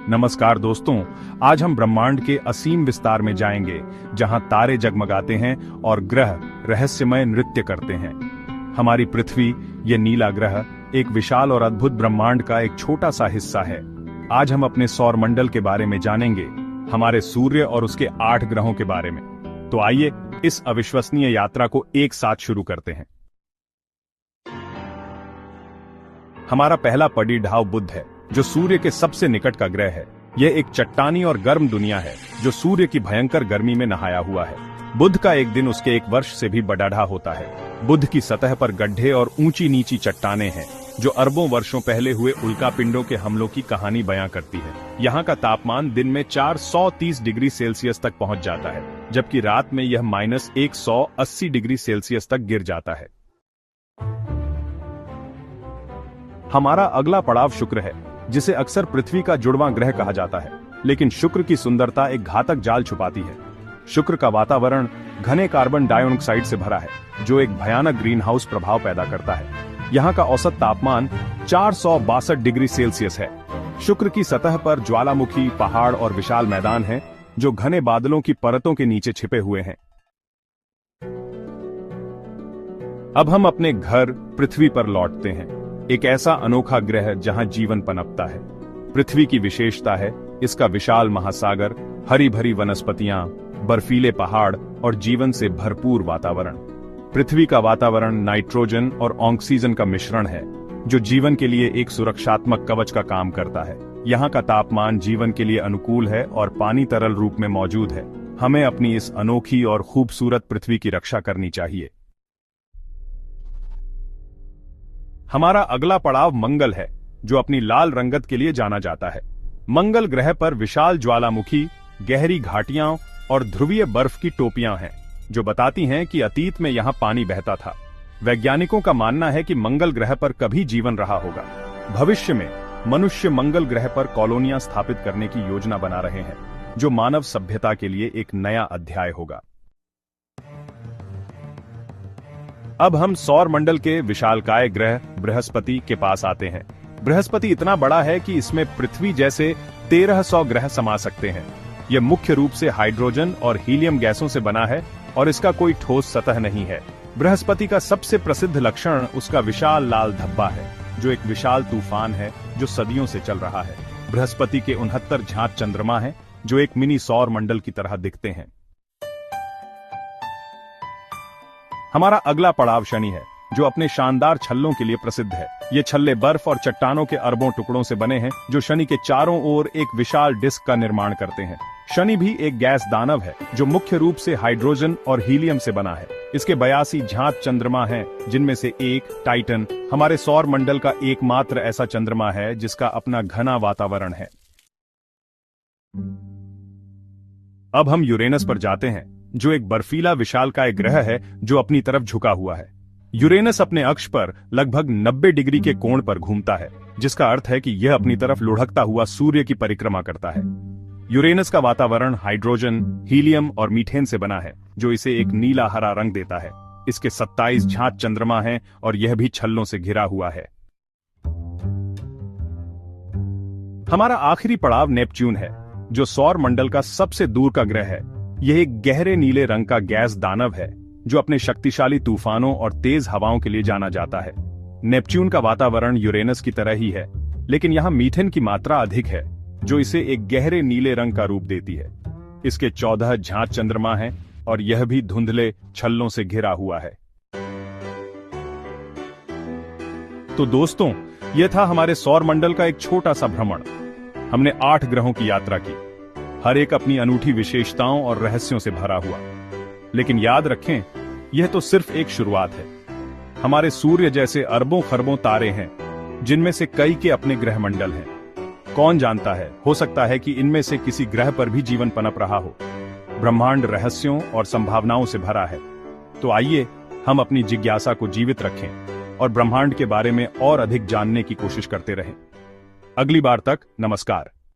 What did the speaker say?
नमस्कार दोस्तों, आज हम ब्रह्मांड के असीम विस्तार में जाएंगे, जहां तारे जगमगाते हैं और ग्रह रहस्यमय नृत्य करते हैं। हमारी पृथ्वी, यह नीला ग्रह, एक विशाल और अद्भुत ब्रह्मांड का एक छोटा सा हिस्सा है। आज हम अपने सौर मंडल के बारे में जानेंगे, हमारे सूर्य और उसके 8 ग्रहों के बारे में। तो आइए इस अविश्वसनीय यात्रा को एक साथ शुरू करते हैं। हमारा पहला पड़ीढाव बुध है, जो सूर्य के सबसे निकट का ग्रह है। यह एक चट्टानी और गर्म दुनिया है, जो सूर्य की भयंकर गर्मी में नहाया हुआ है। बुध का एक दिन उसके 1 वर्ष से भी बड़ा होता है। बुध की सतह पर गड्ढे और ऊंची नीची चट्टानें हैं, जो अरबों वर्षों पहले हुए उल्कापिंडों के हमलों की कहानी बयां करती है। यहाँ का तापमान दिन में 430 डिग्री सेल्सियस तक पहुंच जाता है, जबकि रात में यह -180 डिग्री सेल्सियस तक गिर जाता है। हमारा अगला पड़ाव शुक्र है, जिसे अक्सर पृथ्वी का जुड़वां ग्रह कहा जाता है, लेकिन शुक्र की सुंदरता एक घातक जाल छुपाती है। शुक्र का वातावरण घने कार्बन डाइऑक्साइड से भरा है, जो एक भयानक ग्रीन हाउस प्रभाव पैदा करता है। यहाँ का औसत तापमान 462 डिग्री सेल्सियस है। शुक्र की सतह पर ज्वालामुखी, पहाड़ और विशाल मैदान हैं, जो घने बादलों की परतों के नीचे छिपे हुए हैं। अब हम अपने घर पृथ्वी पर लौटते हैं, एक ऐसा अनोखा ग्रह जहां जीवन पनपता है। पृथ्वी की विशेषता है इसका विशाल महासागर, हरी भरी वनस्पतियां, बर्फीले पहाड़ और जीवन से भरपूर वातावरण। पृथ्वी का वातावरण नाइट्रोजन और ऑक्सीजन का मिश्रण है, जो जीवन के लिए एक सुरक्षात्मक कवच का काम करता है। यहाँ का तापमान जीवन के लिए अनुकूल है और पानी तरल रूप में मौजूद है। हमें अपनी इस अनोखी और खूबसूरत पृथ्वी की रक्षा करनी चाहिए। हमारा अगला पड़ाव मंगल है, जो अपनी लाल रंगत के लिए जाना जाता है। मंगल ग्रह पर विशाल ज्वालामुखी, गहरी घाटियां और ध्रुवीय बर्फ की टोपियां हैं, जो बताती हैं कि अतीत में यहां पानी बहता था। वैज्ञानिकों का मानना है कि मंगल ग्रह पर कभी जीवन रहा होगा। भविष्य में मनुष्य मंगल ग्रह पर कॉलोनियां स्थापित करने की योजना बना रहे हैं, जो मानव सभ्यता के लिए एक नया अध्याय होगा। अब हम सौर मंडल के विशालकाय ग्रह बृहस्पति के पास आते हैं। बृहस्पति इतना बड़ा है कि इसमें पृथ्वी जैसे 1300 ग्रह समा सकते हैं। यह मुख्य रूप से हाइड्रोजन और हीलियम गैसों से बना है और इसका कोई ठोस सतह नहीं है। बृहस्पति का सबसे प्रसिद्ध लक्षण उसका विशाल लाल धब्बा है, जो एक विशाल तूफान है जो सदियों से चल रहा है। बृहस्पति के 69 झांक चंद्रमा हैं, जो एक मिनी सौर मंडल की तरह दिखते हैं। हमारा अगला पड़ाव शनि है, जो अपने शानदार छल्लों के लिए प्रसिद्ध है। ये छल्ले बर्फ और चट्टानों के अरबों टुकड़ों से बने हैं, जो शनि के चारों ओर एक विशाल डिस्क का निर्माण करते हैं। शनि भी एक गैस दानव है, जो मुख्य रूप से हाइड्रोजन और हीलियम से बना है। इसके 82 झांक चंद्रमा हैं, जिनमें से एक टाइटन हमारे सौर मंडल का एकमात्र ऐसा चंद्रमा है जिसका अपना घना वातावरण है। अब हम यूरेनस पर जाते हैं, जो एक बर्फीला विशालकाय ग्रह है जो अपनी तरफ झुका हुआ है। यूरेनस अपने अक्ष पर लगभग 90 डिग्री के कोण पर घूमता है, जिसका अर्थ है कि यह अपनी तरफ लुढ़कता हुआ सूर्य की परिक्रमा करता है। यूरेनस का वातावरण हाइड्रोजन, हीलियम और मीथेन से बना है, जो इसे एक नीला हरा रंग देता है। इसके 27 झांक चंद्रमा हैं और यह भी छल्लों से घिरा हुआ है। हमारा आखिरी पड़ाव नेपच्यून है, जो सौर मंडल का सबसे दूर का ग्रह है। यह एक गहरे नीले रंग का गैस दानव है, जो अपने शक्तिशाली तूफानों और तेज हवाओं के लिए जाना जाता है। नेपच्यून का वातावरण यूरेनस की तरह ही है, लेकिन यहाँ मीथेन की मात्रा अधिक है, जो इसे एक गहरे नीले रंग का रूप देती है। इसके 14 झांक चंद्रमा हैं और यह भी धुंधले छल्लों से घिरा हुआ है। तो दोस्तों, यह था हमारे सौर मंडल का एक छोटा सा भ्रमण। हमने 8 ग्रहों की यात्रा की, हर एक अपनी अनूठी विशेषताओं और रहस्यों से भरा हुआ। लेकिन याद रखें, यह तो सिर्फ एक शुरुआत है। हमारे सूर्य जैसे अरबों खरबों तारे हैं, जिनमें से कई के अपने ग्रह मंडल हैं। कौन जानता है, हो सकता है कि इनमें से किसी ग्रह पर भी जीवन पनप रहा हो। ब्रह्मांड रहस्यों और संभावनाओं से भरा है। तो आइए हम अपनी जिज्ञासा को जीवित रखें और ब्रह्मांड के बारे में और अधिक जानने की कोशिश करते रहें। अगली बार तक नमस्कार।